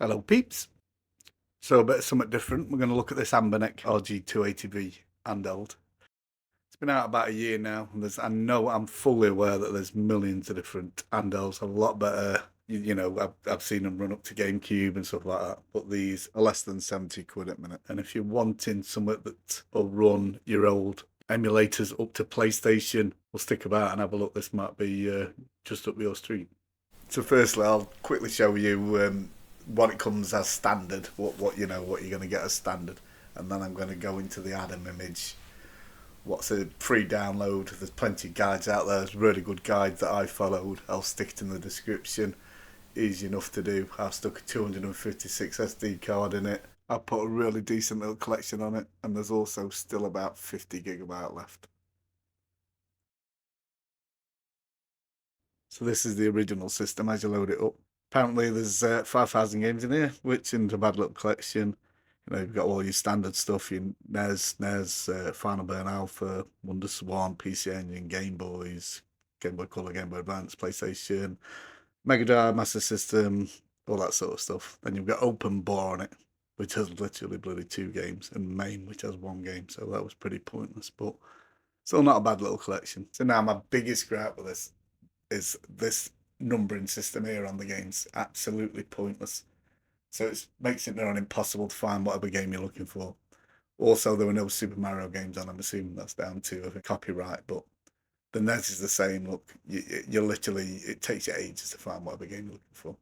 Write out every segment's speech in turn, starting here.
Hello peeps. So a bit of something different. We're going to look at this Anbernic RG280V handheld. It's been out about a year now, and I know I'm fully aware that there's millions of different handhelds, a lot better. I've seen them run up to GameCube and stuff like that, but these are less than 70 quid at minute. And if you're wanting something that will run your old emulators up to PlayStation, we'll stick about and have a look. This might be just up your street. So firstly, I'll quickly show you what it comes as standard, what you're going to get as standard, and then I'm going to go into the Adam image. What's a free download? There's plenty of guides out there. There's really good guides that I followed. I'll stick it in the description. Easy enough to do. I've stuck a 256 SD card in it. I put a really decent little collection on it, and there's also still about 50 gigabyte left. So this is the original system as you load it up. Apparently there's 5,000 games in here, which isn't a bad little collection. You've got all your standard stuff, your NES, finalburn Alpha, Wonderswan, PC Engine, Game Boys, Gameboy Colour, Gameboy Advance, PlayStation, Megadrive, Master System, all that sort of stuff. Then you've got Open Bore on it, which has literally bloody 2 games, and Mame, which has 1 game, so that was pretty pointless, but still not a bad little collection. So now my biggest gripe with this is this numbering system here on the games. Absolutely pointless. So it makes it nearly impossible to find whatever game you're looking for. Also, there were no Super Mario games on. I'm assuming that's down to a copyright, but the NES is the same. Look, you literally, it takes you ages to find whatever game you're looking for.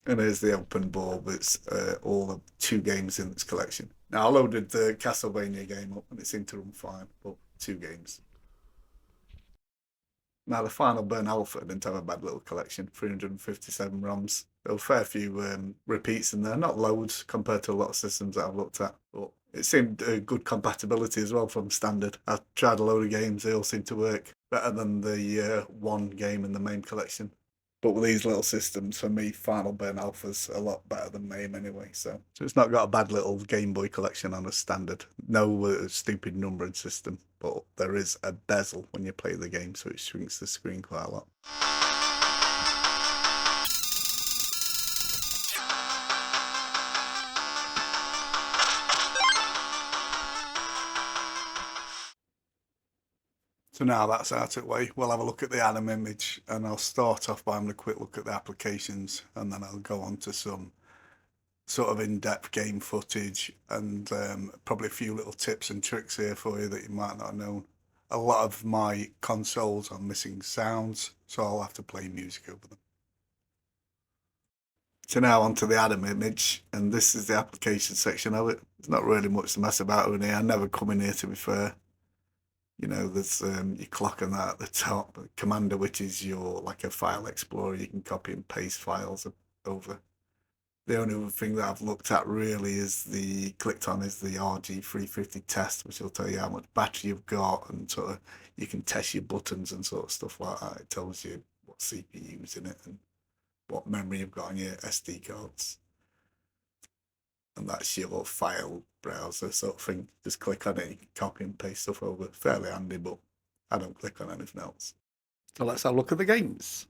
And here's the open board with all the 2 games in its collection. Now, I loaded the Castlevania game up and it seemed to run fine, but 2 games. Now, the finalburn Alpha didn't have a bad little collection, 357 ROMs. There were a fair few repeats in there, not loads compared to a lot of systems that I've looked at, but it seemed good compatibility as well from standard. I tried a load of games, they all seemed to work better than the 1 game in the main collection. But with these little systems, for me, finalburn Alpha's a lot better than Mame anyway. So it's not got a bad little Game Boy collection on a standard. No stupid numbering system, but there is a bezel when you play the game, so it shrinks the screen quite a lot. So now that's out of the way, we'll have a look at the Adam image, and I'll start off by having a quick look at the applications, and then I'll go on to some sort of in-depth game footage and probably a few little tips and tricks here for you that you might not have known. A lot of my consoles are missing sounds, so I'll have to play music over them. So now onto the Adam image, and this is the application section of it. There's not really much to mess about in here. I never come in here, to be fair. There's your clock and that at the top. Commander, which is your like a file explorer. You can copy and paste files over. The only other thing that I've looked at really is clicked on is the RG350 test, which will tell you how much battery you've got, and sort of you can test your buttons and sort of stuff like that. It tells you what CPU is in it and what memory you've got on your SD cards. And that's your file browser sort of thing. Just click on it, you can copy and paste stuff over. Fairly handy, but I don't click on anything else. So let's have a look at the games.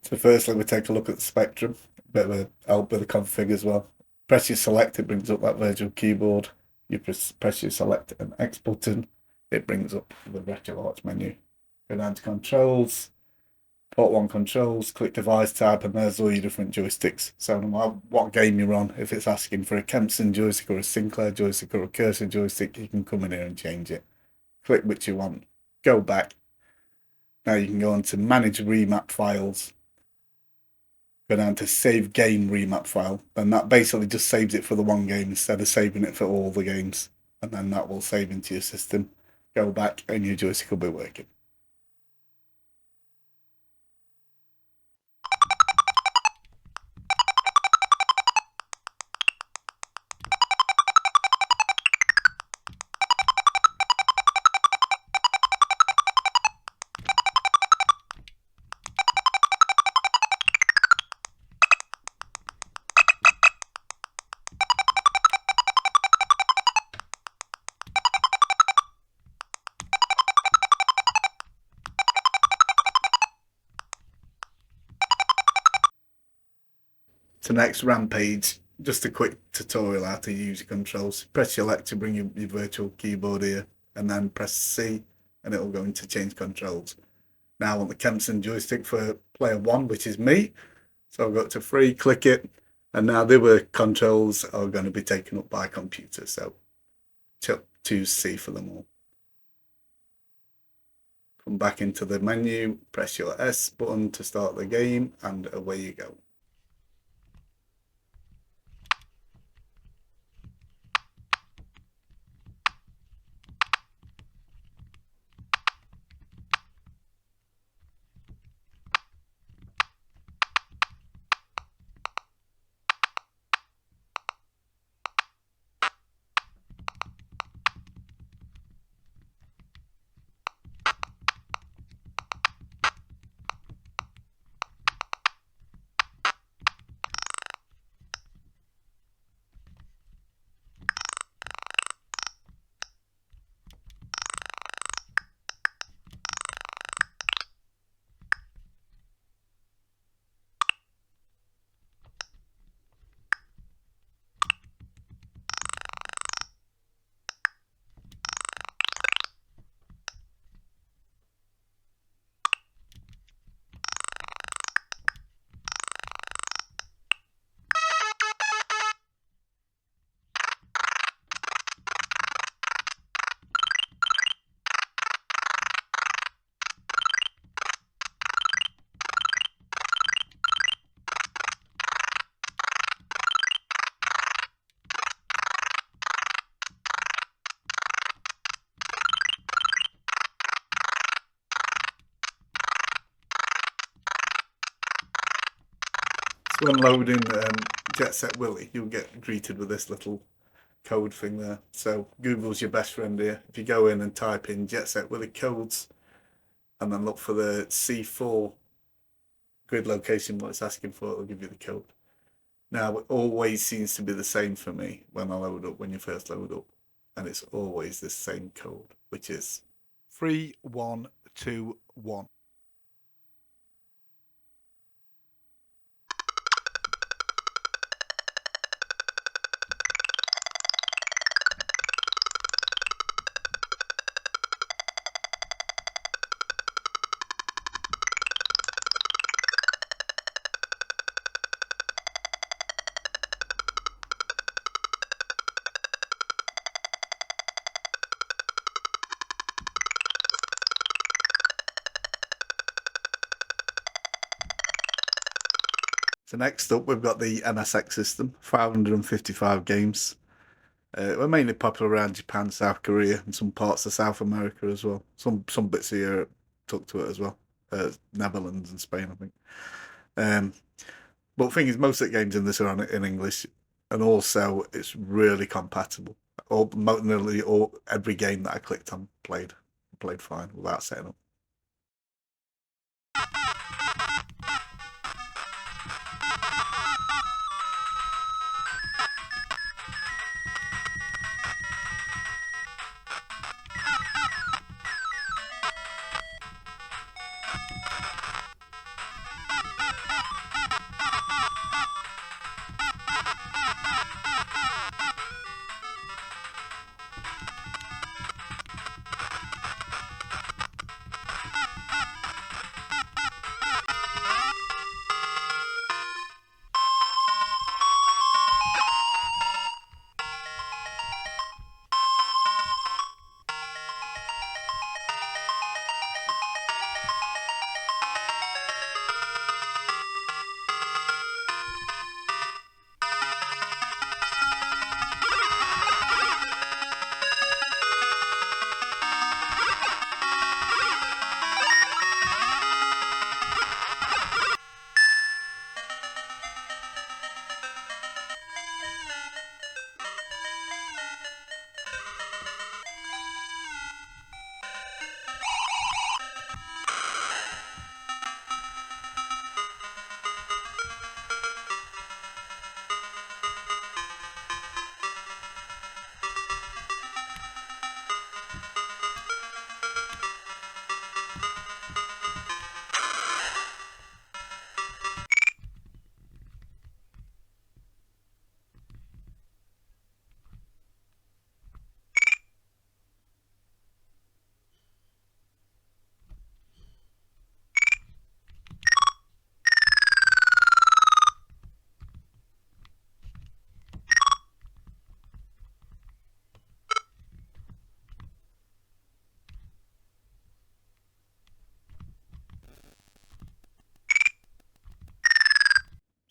So firstly, we take a look at the spectrum, a bit of a help with the config as well. Press your select, it brings up that virtual keyboard. You press your select and X button, it brings up the retro launch menu. Go down to controls, port 1 controls, click device type, and there's all your different joysticks. So no matter what game you're on, if it's asking for a Kempson joystick or a Sinclair joystick or a Cursor joystick, you can come in here and change it. Click which you want, go back. Now you can go on to manage remap files. Go down to save game remap file, and that basically just saves it for the one game instead of saving it for all the games. And then that will save into your system. Go back and your joystick will be working. To next Rampage, just a quick tutorial how to use your controls. Press select to bring your virtual keyboard here, and then press C and it will go into change controls. Now I want the Kempson joystick for player 1, which is me. So I'll go to 3, click it, and now the other controls are going to be taken up by computer. So choose C for them all. Come back into the menu, press your S button to start the game, and away you go. So when loading Jet Set Willy, you'll get greeted with this little code thing there. So Google's your best friend here. If you go in and type in Jet Set Willy codes and then look for the C4 grid location, what it's asking for, it'll give you the code. Now, it always seems to be the same for me when I load up, when you first load up. And it's always the same code, which is 3121. So next up, we've got the MSX system, 555 games. We're mainly popular around Japan, South Korea, and some parts of South America as well. Some bits of Europe took to it as well. Netherlands and Spain, I think. But the thing is, most of the games in this are in English, and also it's really compatible. Nearly every game that I clicked on played fine without setting up.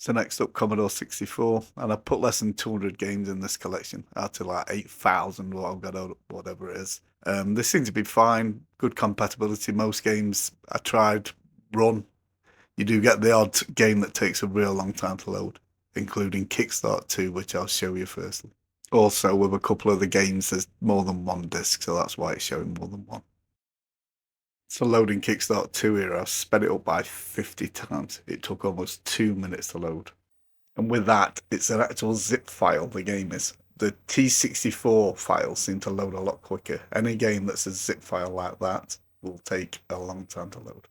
So next up, Commodore 64, and I put less than 200 games in this collection, out to like 8,000 what I've got out, whatever it is. This seems to be fine, good compatibility. Most games I tried run. You do get the odd game that takes a real long time to load, including Kickstart 2, which I'll show you firstly. Also, with a couple of the games, there's more than one disc, so that's why it's showing more than one. So loading Kickstart 2 here, I've sped it up by 50 times. It took almost 2 minutes to load. And with that, it's an actual zip file, the game is. The T64 files seem to load a lot quicker. Any game that's a zip file like that will take a long time to load.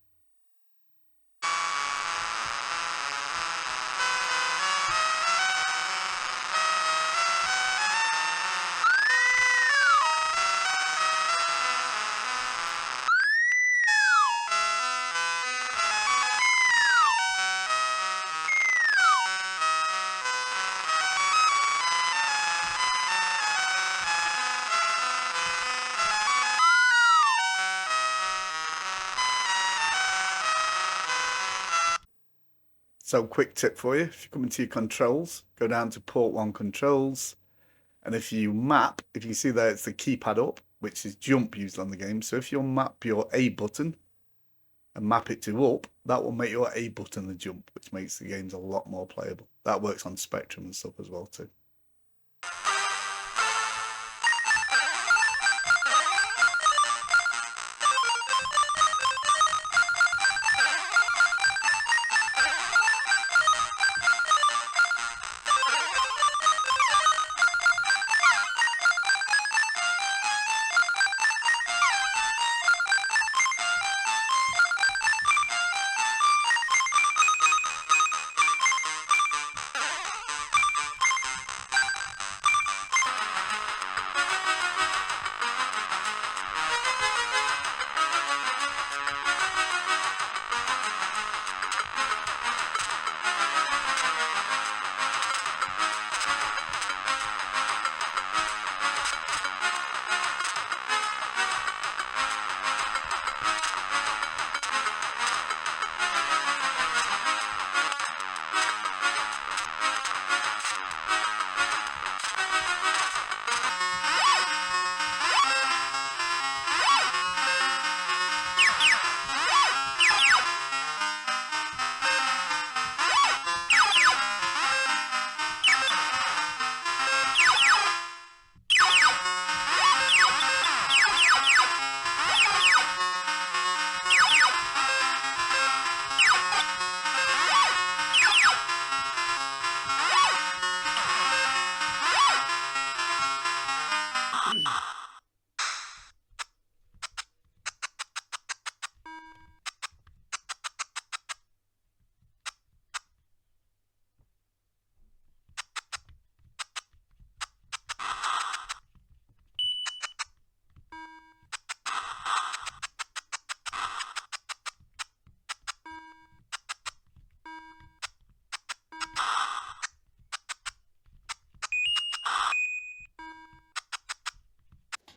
So quick tip for you, if you come into your controls, go down to port 1 controls, and if you map, if you see there, it's the keypad up, which is jump used on the game. So if you map your A button and map it to up, that will make your A button the jump, which makes the games a lot more playable. That works on Spectrum and stuff as well too.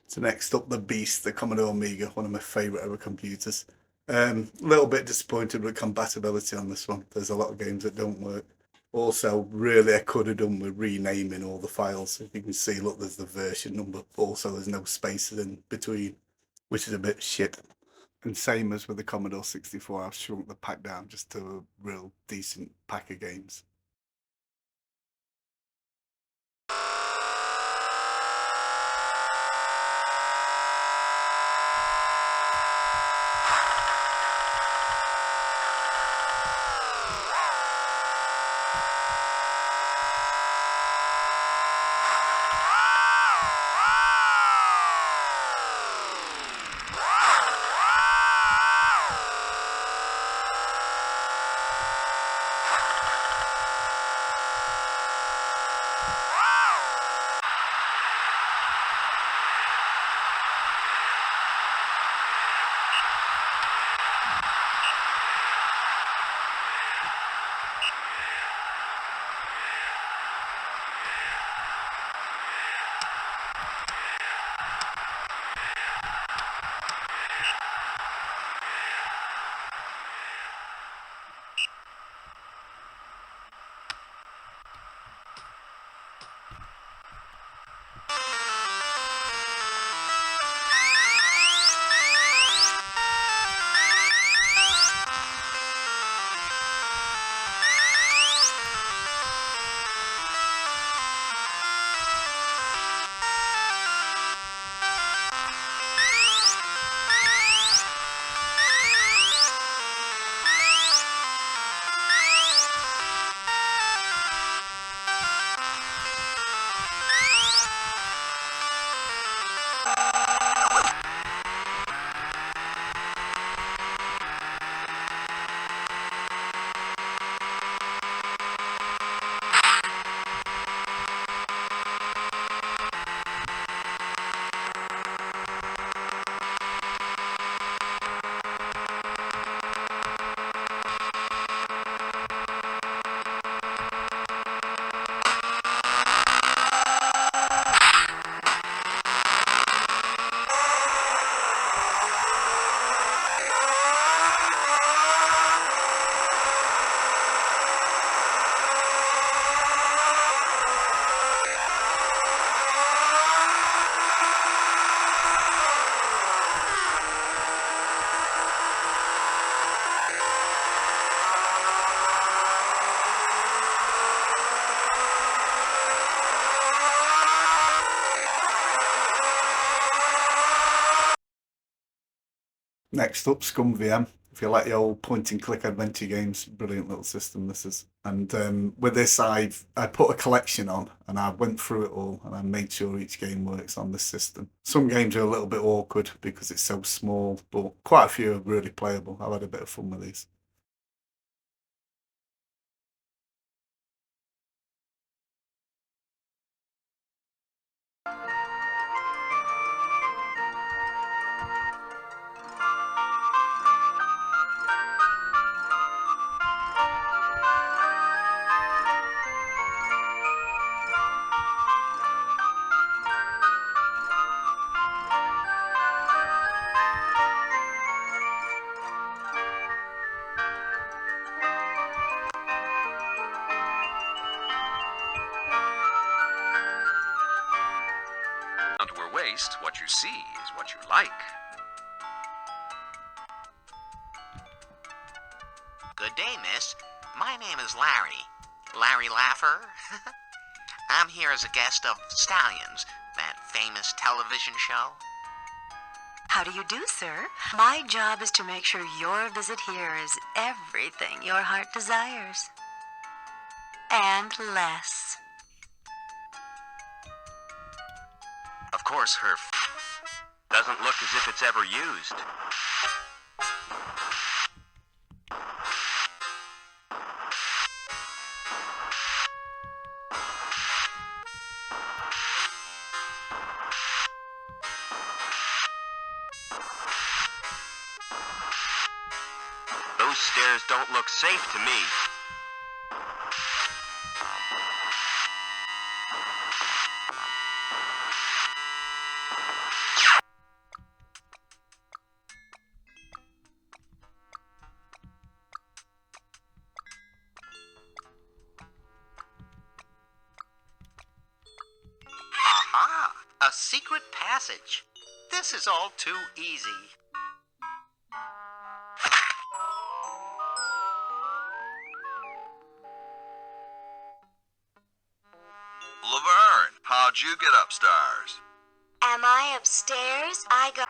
So next up, the beast, the Commodore Amiga, one of my favourite ever computers. A little bit disappointed with compatibility on this one. There's a lot of games that don't work. Also, really, I could have done with renaming all the files. If you can see, look, there's the version number. Also, there's no spaces in between, which is a bit shit. And same as with the Commodore 64, I've shrunk the pack down just to a real decent pack of games. Next up, ScummVM. If you like the old point and click adventure games, brilliant little system this is. And with this, I put a collection on and I went through it all and I made sure each game works on this system. Some games are a little bit awkward because it's so small, but quite a few are really playable. I've had a bit of fun with these. Waste, what you see is what you like. Good day, miss. My name is Larry. Larry Laffer. I'm here as a guest of Stallions, that famous television show. How do you do, sir? My job is to make sure your visit here is everything your heart desires. And less. Of course, her doesn't look as if it's ever used. Those stairs don't look safe to me. Aha! A secret passage. This is all too easy. Laverne, how'd you get upstairs? Am I upstairs? I go.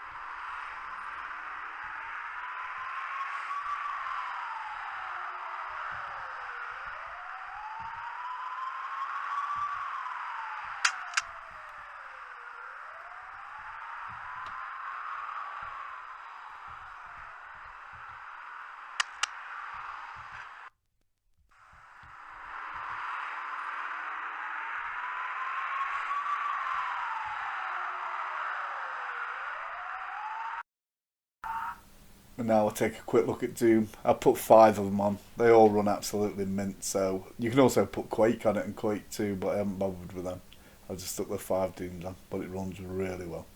And now we'll take a quick look at Doom. I put 5 of them on. They all run absolutely mint, so you can also put Quake on it and Quake 2, but I haven't bothered with them. I just stuck the 5 Dooms on, but it runs really well.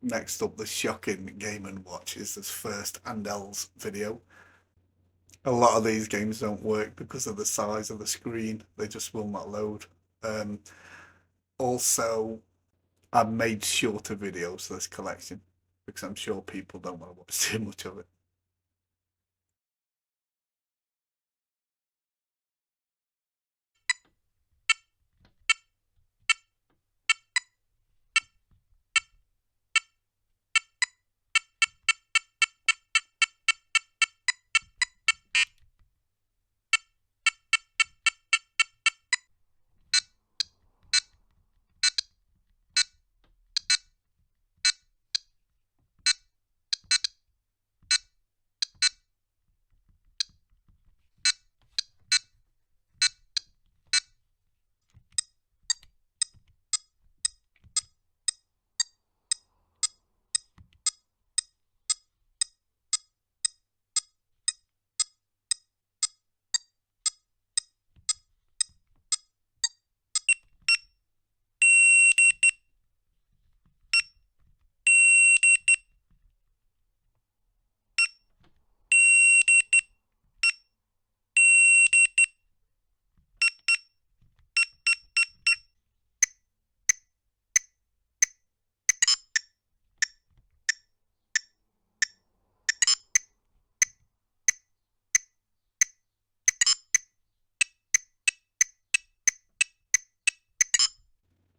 Next up, the shocking Game & Watch is this first Andel's video. A lot of these games don't work because of the size of the screen. They just will not load. Also, I've made shorter videos for this collection because I'm sure people don't want to watch too much of it.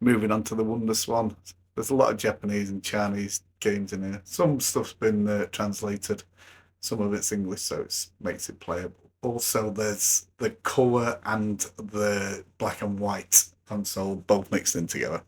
Moving on to the Wonderswan. There's a lot of Japanese and Chinese games in here. Some stuff's been translated, some of it's English, so it makes it playable. Also, there's the colour and the black and white console both mixed in together.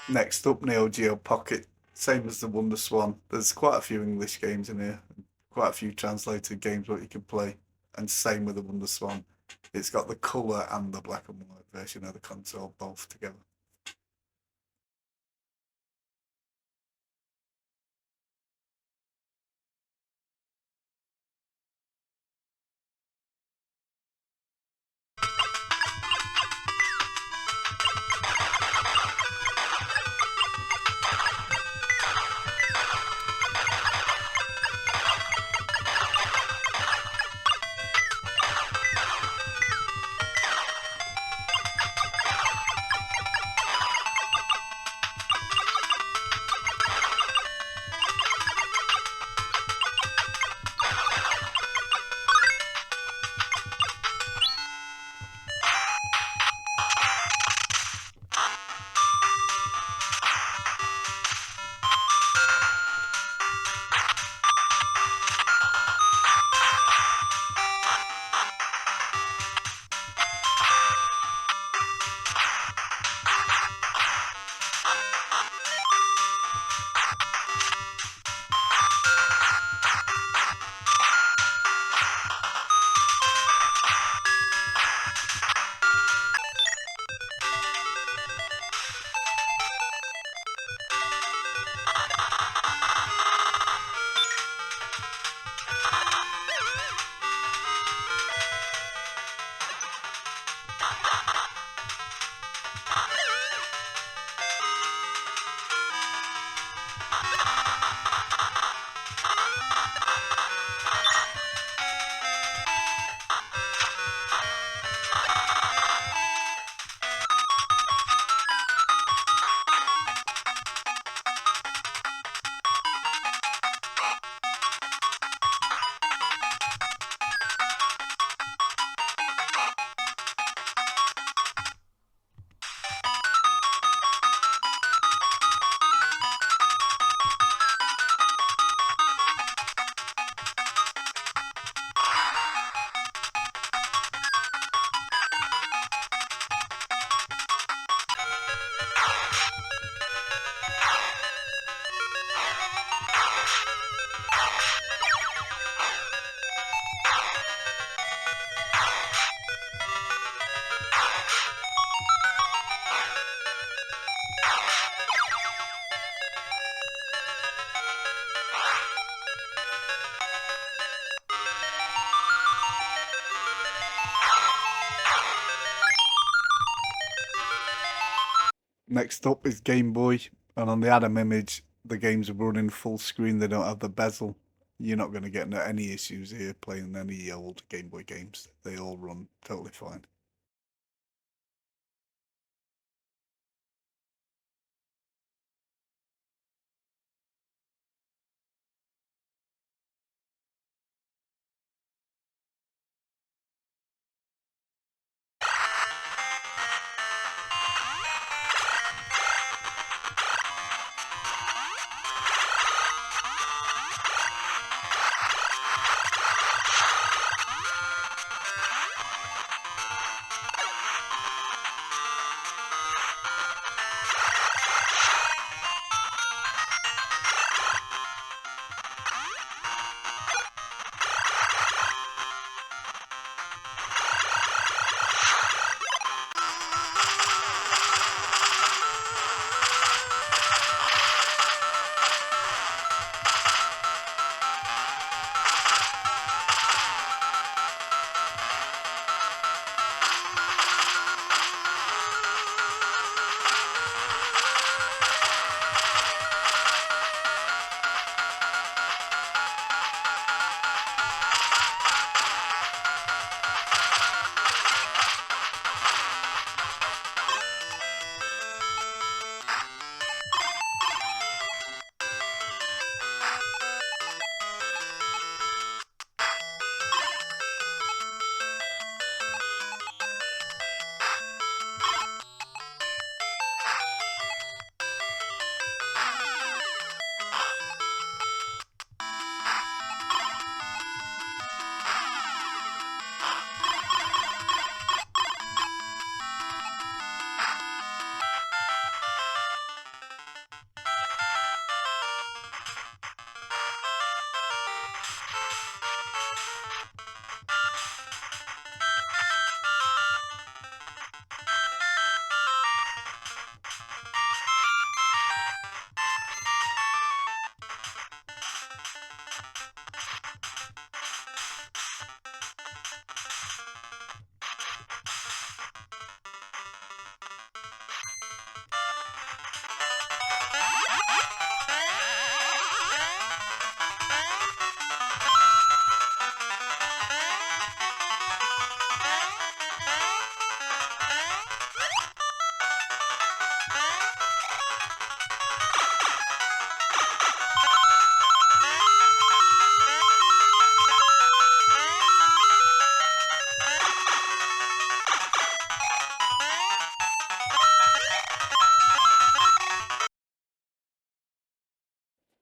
Next up, Geo Pocket. Same as the Wonderswan. There's quite a few English games in here. Quite a few translated games what you can play. And same with the Wonderswan. It's got the colour and the black and white version of the console both together. Next up is Game Boy, and on the Adam image, the games are running full screen. They don't have the bezel. You're not going to get any issues here playing any old Game Boy games. They all run totally fine.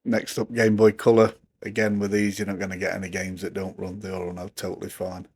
Next up, Game Boy Colour. Again, with these, you're not going to get any games that don't run. They all run out totally fine.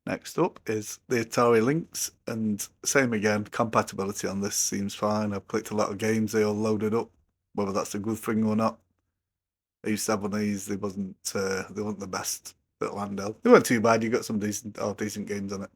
Next up is the Atari Lynx, and same again, compatibility on this seems fine. I've clicked a lot of games, they all loaded up, whether that's a good thing or not. I used to have one of these, they weren't the best little handheld. They weren't too bad, you got some decent games on it.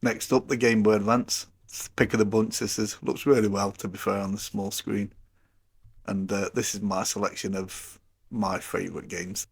Next up, the Gameboy Advance. It's the pick of the bunch. Looks really well, to be fair, on the small screen. And this is my selection of my favourite games.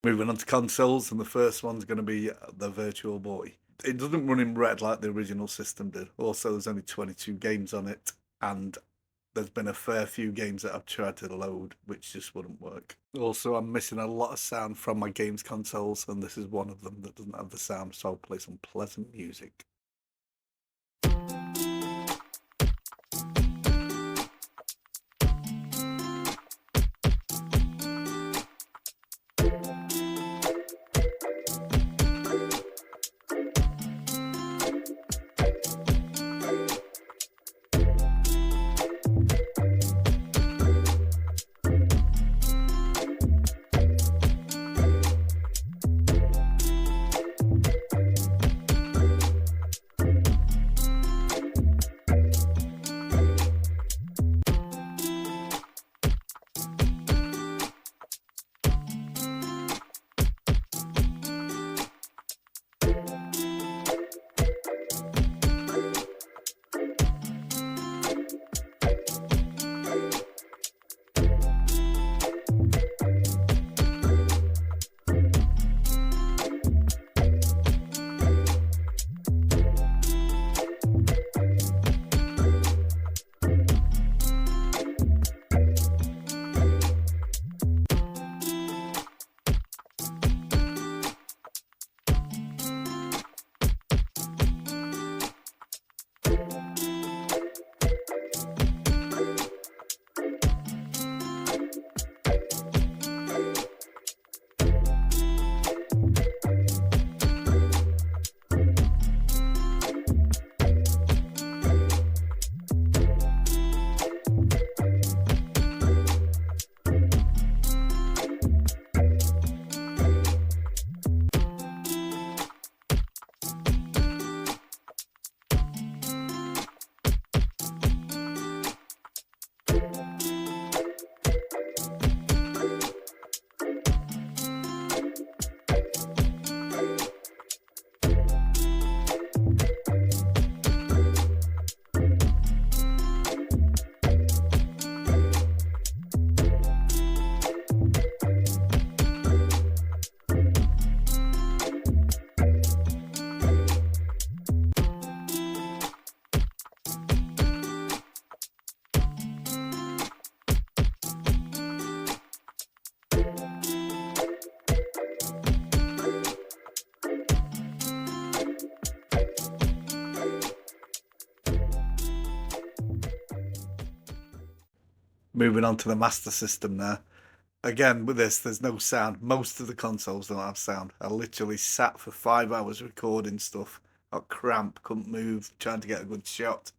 Moving on to consoles, and the first one's going to be the Virtual Boy. It doesn't run in red like the original system did. Also, there's only 22 games on it, and there's been a fair few games that I've tried to load which just wouldn't work. Also, I'm missing a lot of sound from my games consoles, and this is one of them that doesn't have the sound, so I'll play some pleasant music. Moving on to the Master System now. Again, with this, there's no sound. Most of the consoles don't have sound. I literally sat for 5 hours recording stuff. Got cramp, couldn't move, trying to get a good shot.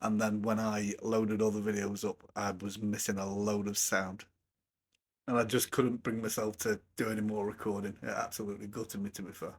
And then when I loaded all the videos up, I was missing a load of sound. And I just couldn't bring myself to do any more recording. It absolutely gutted me, to be fair.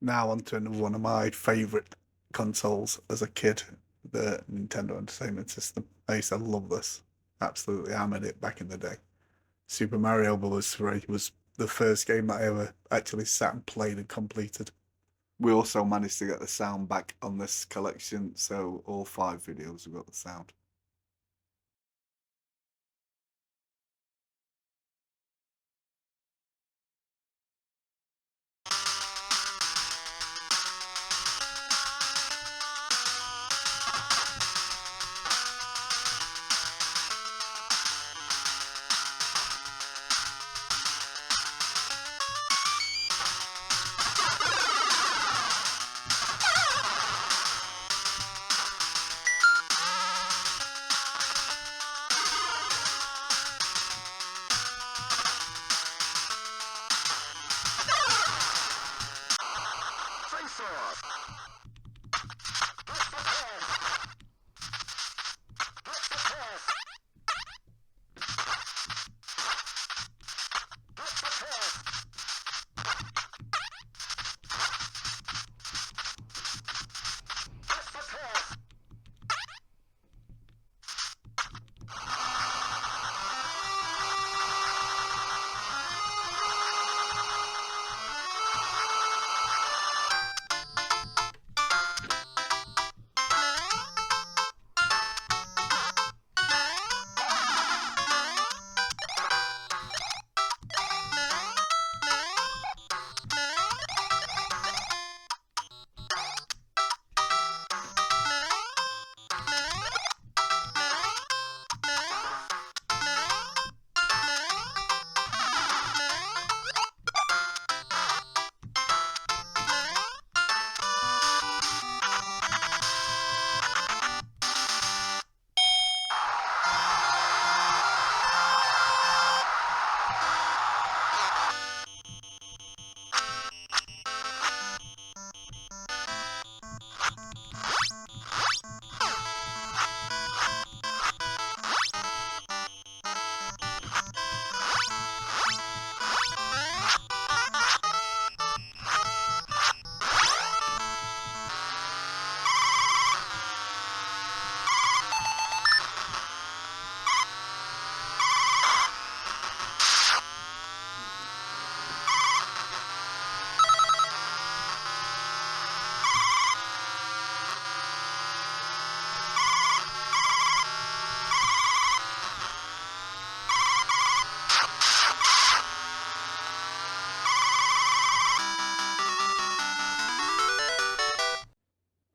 Now on to another one of my favourite consoles as a kid, the Nintendo Entertainment System. I used to love this. Absolutely hammered it back in the day. Super Mario Bros. 3 was the first game that I ever actually sat and played and completed. We also managed to get the sound back on this collection, so all 5 videos have got the sound.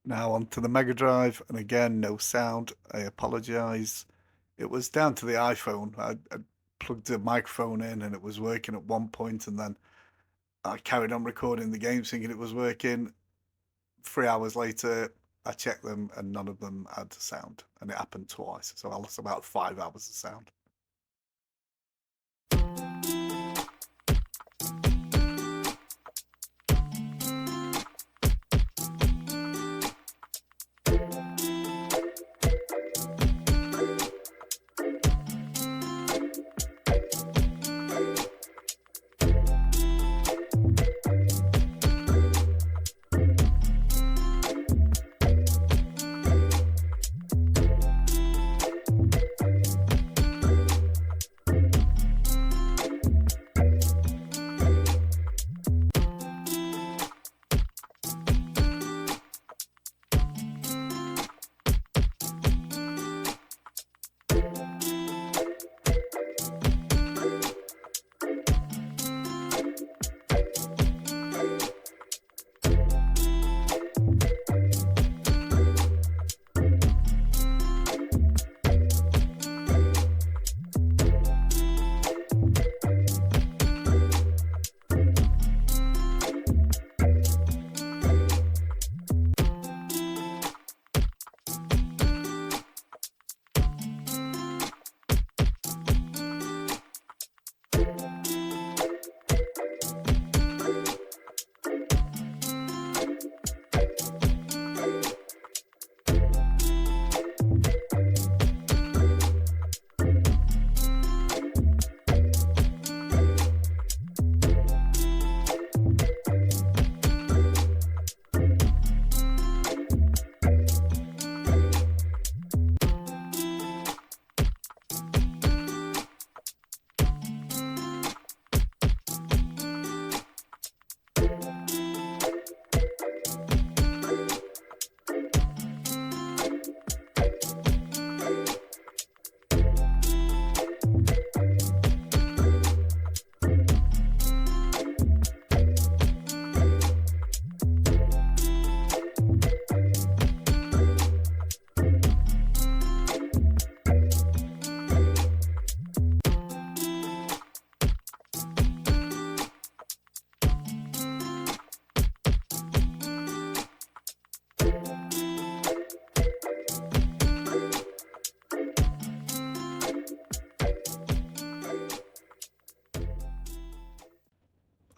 Now on to the Megadrive, and again, no sound. I apologise. It was down to the iPhone. I plugged the microphone in and it was working at one point, and then I carried on recording the game thinking it was working. 3 hours later, I checked them and none of them had sound, and it happened twice. So I lost about 5 hours of sound.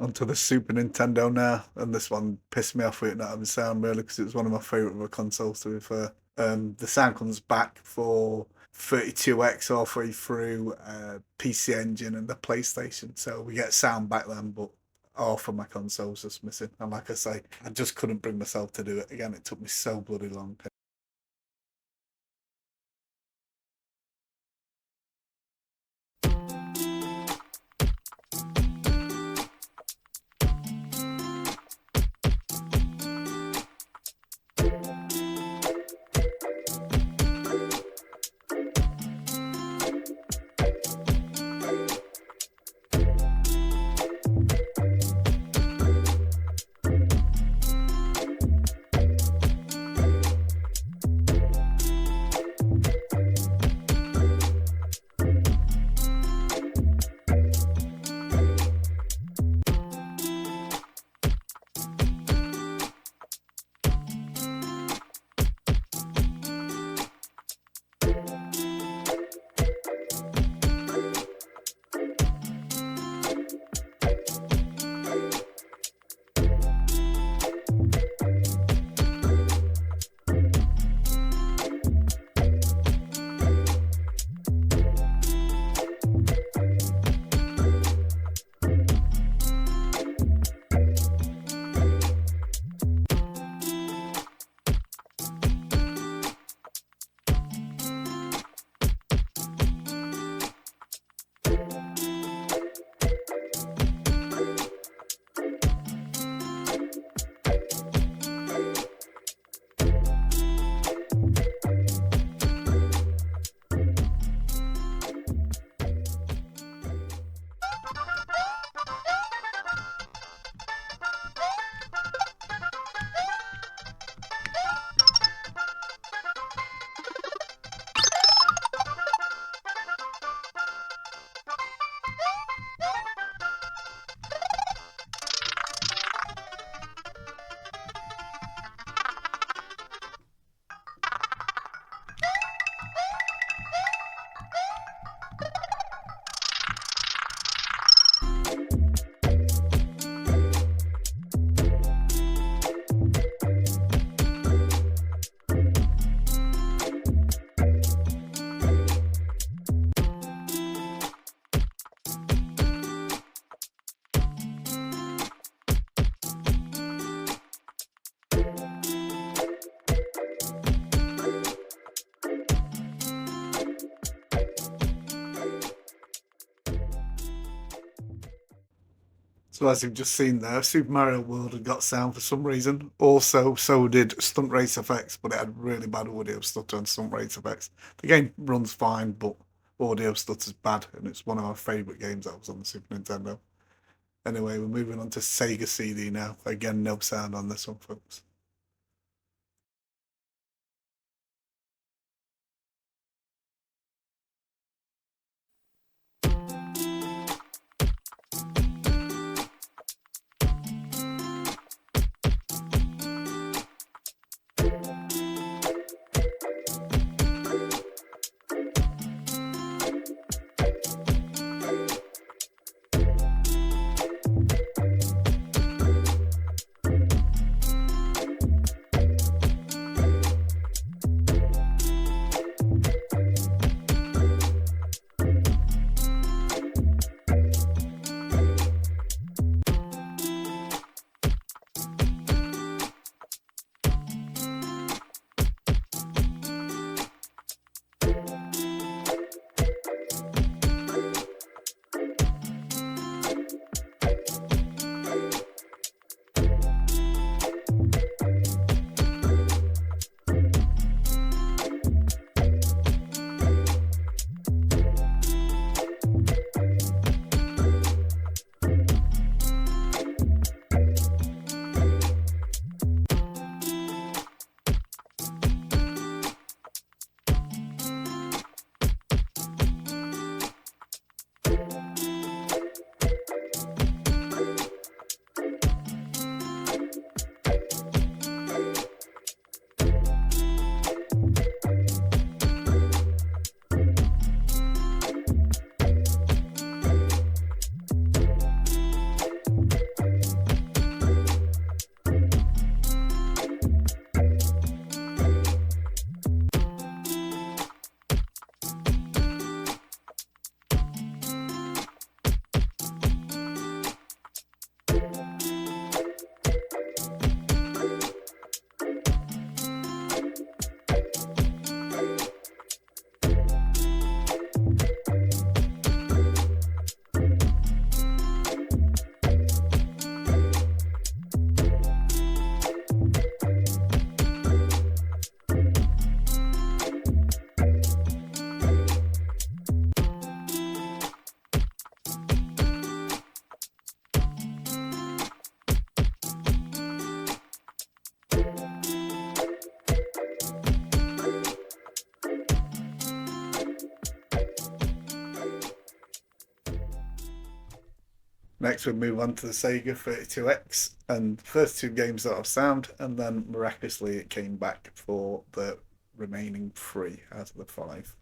onto the Super Nintendo now, and this one pissed me off with it not having sound really, because it was one of my favourite of the consoles to be fair. The sound comes back for 32X all the way through PC Engine and the PlayStation, so we get sound back then, but half of my console's just missing. And like I say, I just couldn't bring myself to do it again. It took me so bloody long. So as you've just seen there, Super Mario World had got sound for some reason. Also, so did Stunt Race FX, but it had really bad audio stutter on Stunt Race FX. The game runs fine, but audio stutter's bad, and it's one of my favourite games that was on the Super Nintendo. Anyway, we're moving on to Sega CD now. Again, no sound on this one, folks. Next we move on to the Sega 32X, and the first two games that have sound, and then miraculously it came back for the remaining 3 out of the 5.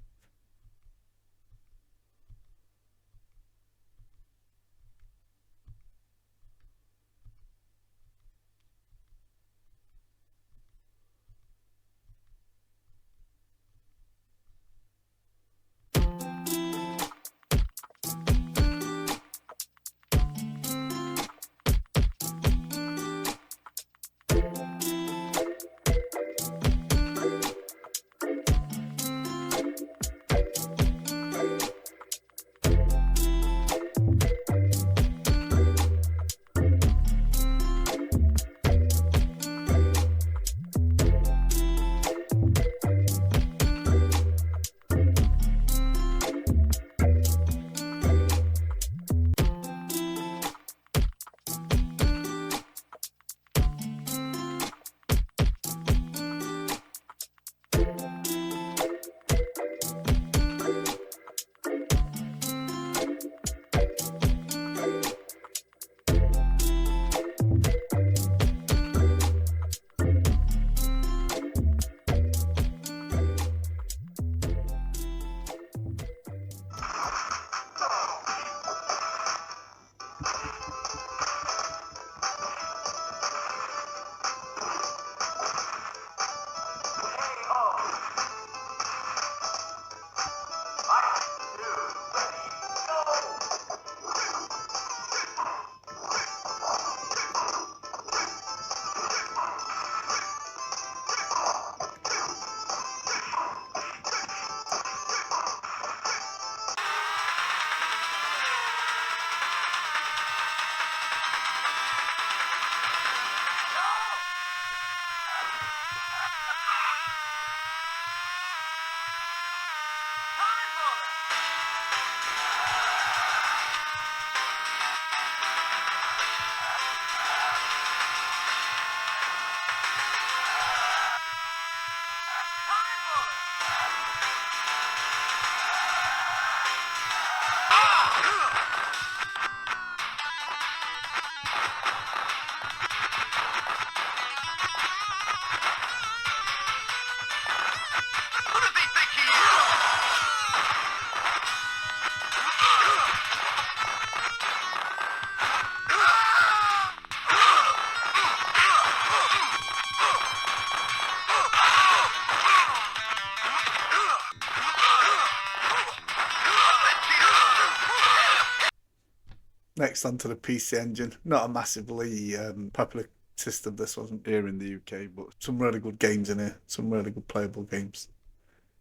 Next onto the PC Engine. Not a massively popular system, this wasn't here in the UK, but some really good games in here, some really good playable games.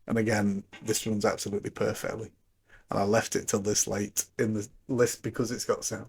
And again, this runs absolutely perfectly. And I left it till this late in the list because it's got sound.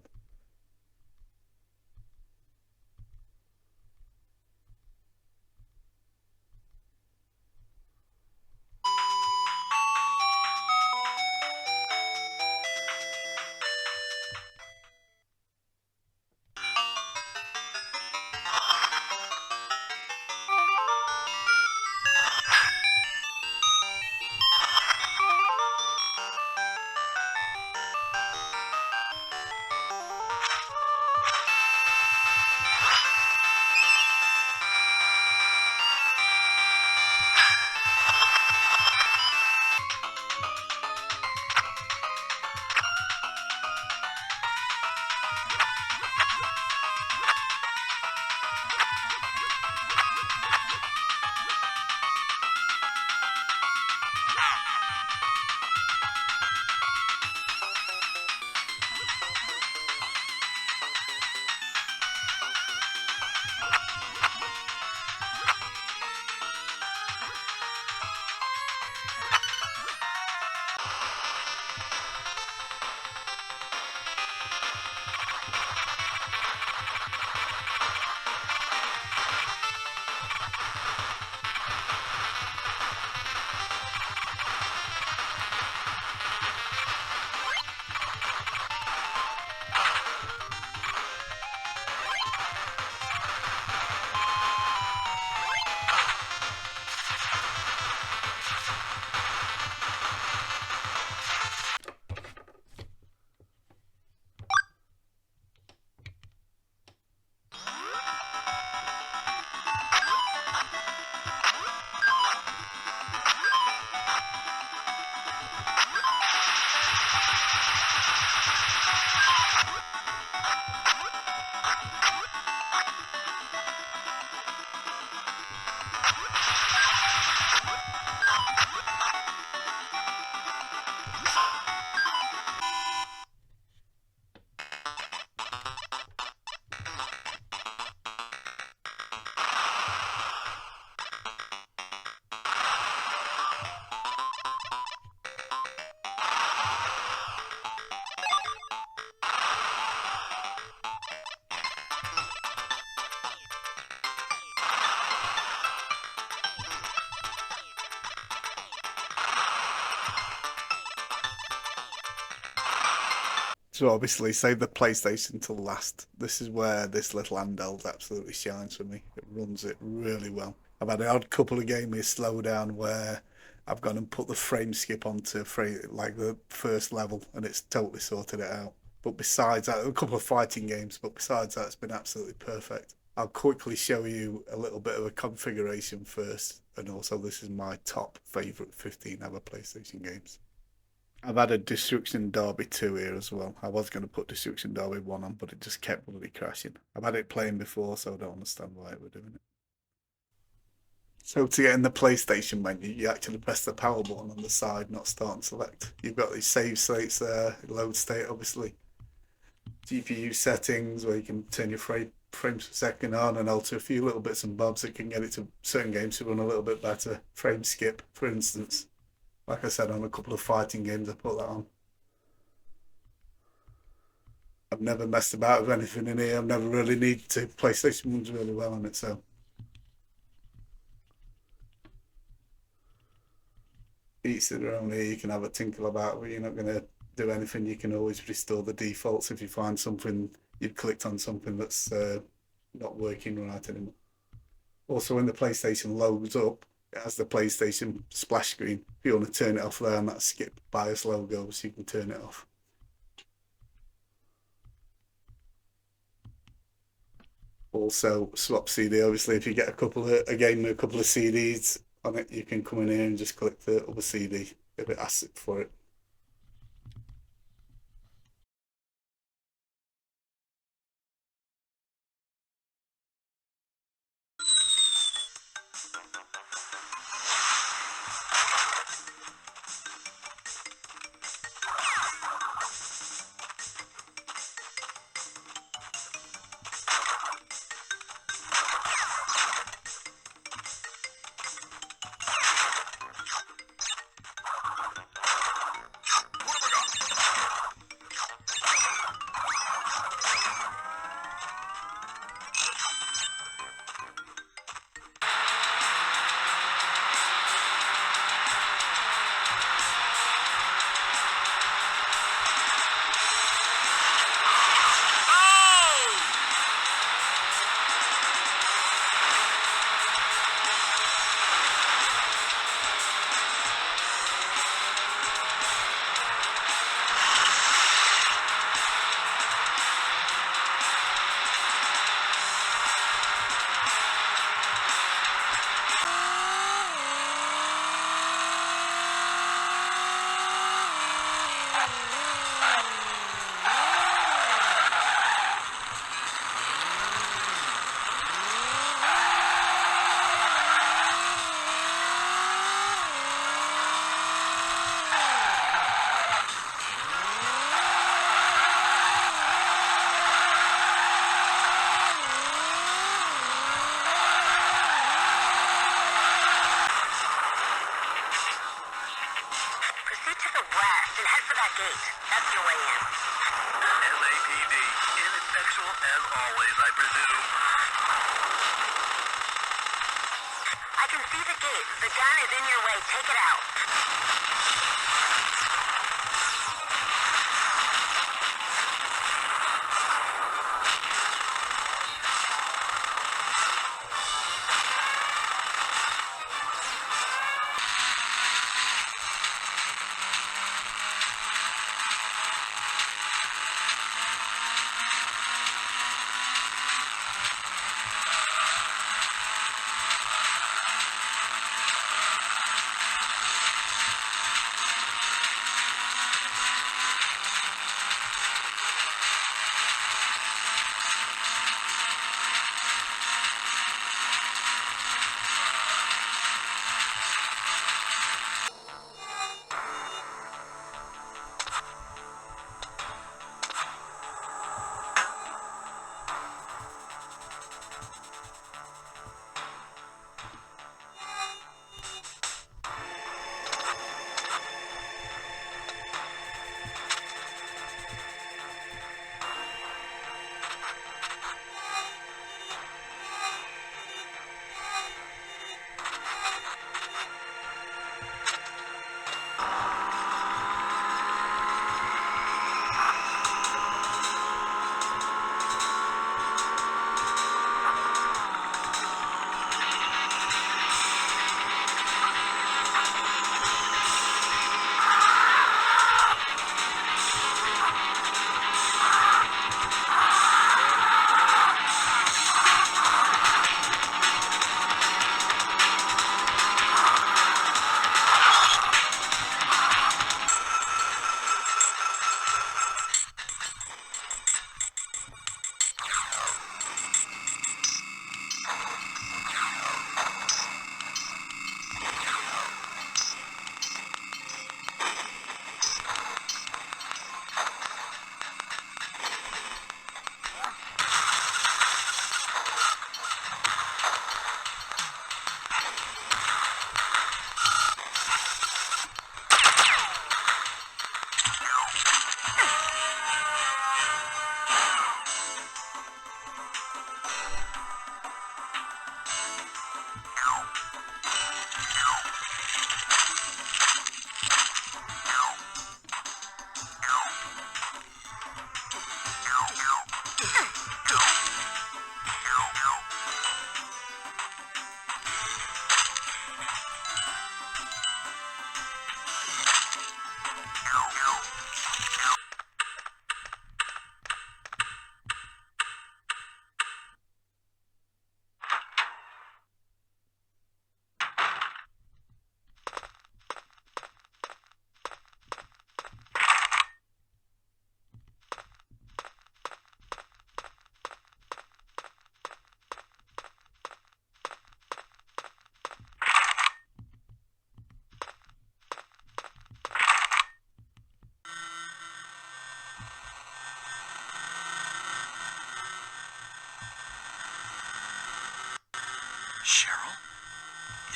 So obviously, save the PlayStation till last. This is where this little handheld absolutely shines for me. It runs it really well. I've had an odd couple of games slow down where I've gone and put the frame skip onto like the first level, and it's totally sorted it out. But besides that, a couple of fighting games, but besides that, it's been absolutely perfect. I'll quickly show you a little bit of a configuration first, and also this is my top favourite 15 ever PlayStation games. I've had a Destruction Derby 2 here as well. I was going to put Destruction Derby 1 on, but it just kept bloody crashing. I've had it playing before, so I don't understand why it were doing it. So to get in the PlayStation menu, you actually press the power button on the side, not start and select. You've got these save states there, load state obviously. GPU settings where you can turn your frames per second on and alter a few little bits and bobs that can get it to certain games to run a little bit better. Frame skip, for instance. Like I said, on a couple of fighting games, I put that on. I've never messed about with anything in here. I've never really needed to. PlayStation runs really well on it, so. Each to their own here. You can have a tinkle about, but you're not going to do anything. You can always restore the defaults if you find something, you've clicked on something that's not working right anymore. Also, when the PlayStation loads up, it has the PlayStation splash screen. If you want to turn it off there, and that skip BIOS logo, so you can turn it off. Also, swap CD. Obviously, if you get a game with a couple of CDs on it, you can come in here and just click the other CD if it asks for it.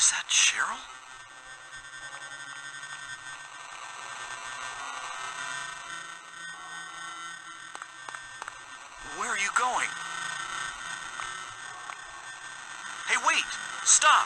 Is that Cheryl? Where are you going? Hey, wait! Stop!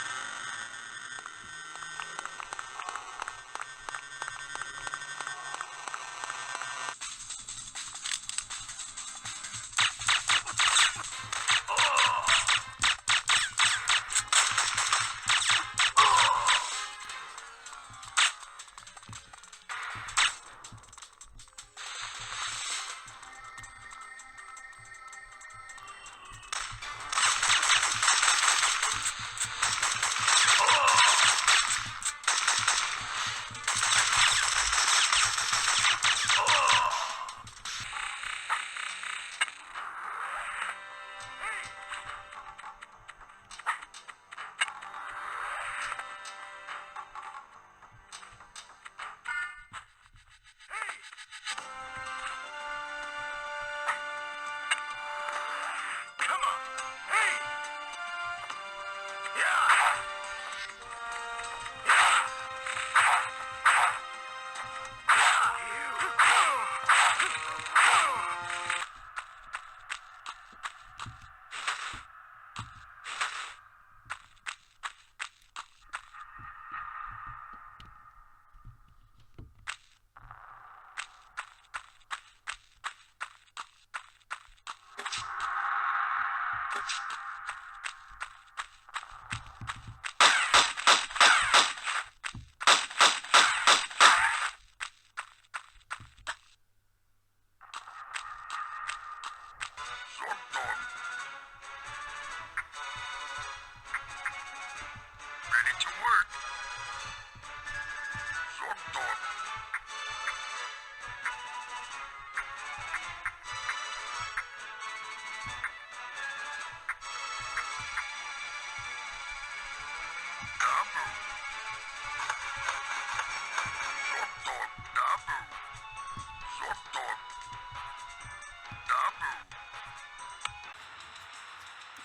Ready to work.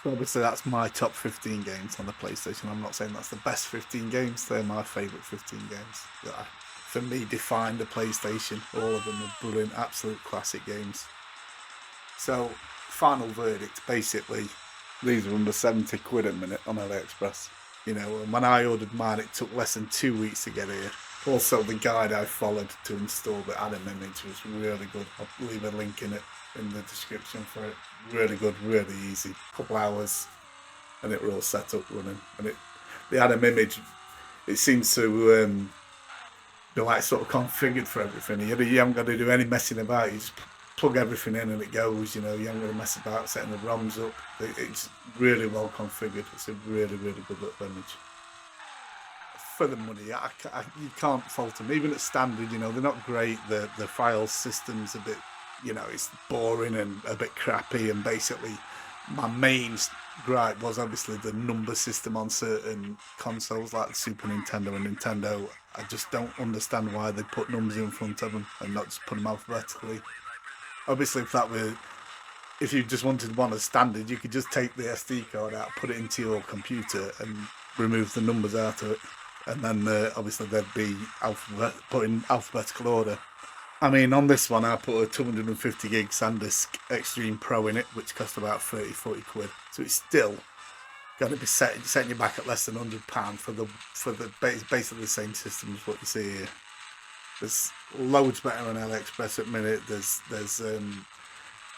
So obviously that's my top 15 games on the PlayStation. I'm not saying that's the best 15 games. They're my favourite 15 games that for me define the PlayStation. All of them are brilliant, absolute classic games. So final verdict, basically, these are under 70 quid a minute on Aliiexpress. You know, and when I ordered mine, it took less than 2 weeks to get here. Also, the guide I followed to install the Adam image was really good. I'll leave a link in the description for it. Really good, really easy. Couple hours, and it were all set up running. And the Adam image, it seems to be like sort of configured for everything. You haven't got to do any messing about. You just plug everything in and it goes. You know, you haven't got to mess about setting the ROMs up. It's really well configured. It's a really, really good little image. For the money, you can't fault them. Even at standard, you know, they're not great. The file system's a bit, you know, it's boring and a bit crappy. And basically, my main gripe was obviously the number system on certain consoles like Super Nintendo and Nintendo. I just don't understand why they put numbers in front of them and not just put them alphabetically. Obviously, if you just wanted one as standard, you could just take the SD card out, put it into your computer, and remove the numbers out of it. And then obviously they'd be put in alphabetical order. I mean, on this one I put a 250 gig SanDisk Extreme Pro in it, which cost about 30-40 quid. So it's still going to be setting you back at less than £100 for the basically the same system as what you see here. There's loads better on Aliiexpress at the minute. There's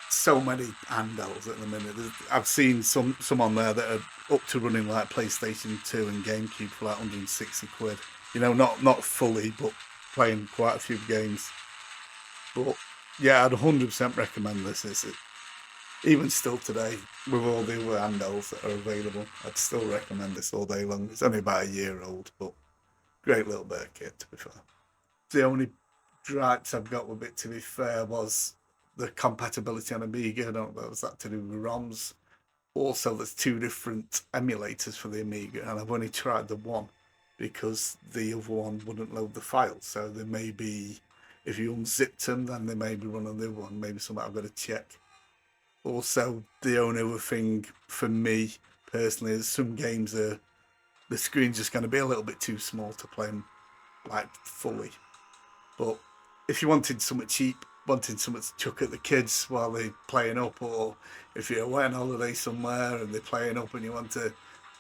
so many handhelds at the minute. I've seen some on there that are up to running like PlayStation 2 and GameCube for like 160 quid. You know, not fully, but playing quite a few games. But yeah, I'd 100% recommend this. Even still today, with all the other handhelds that are available, I'd still recommend this all day long. It's only about a year old, but great little bit of kit, to be fair. The only gripes I've got with it, to be fair, was the compatibility on Amiga. I don't know if was that to do with ROMs. Also, there's two different emulators for the Amiga, and I've only tried the one because the other one wouldn't load the files. So there may be, if you unzipped them, then they may be running the other one. Maybe something I've got to check. Also, the only other thing for me personally is some games are the screen's just going to be a little bit too small to play them like fully. But if you wanted something cheap, wanting something to chuck at the kids while they're playing up, or if you're away on holiday somewhere and they're playing up and you want to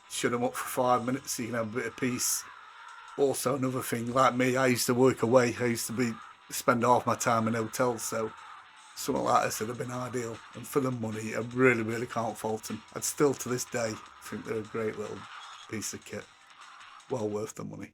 shut them up for 5 minutes so you can have a bit of peace. Also, another thing, like me, I used to work away. I used to spend half my time in hotels, so something like this would have been ideal. And for the money, I really, really can't fault them. I'd still, to this day, think they're a great little piece of kit. Well worth the money.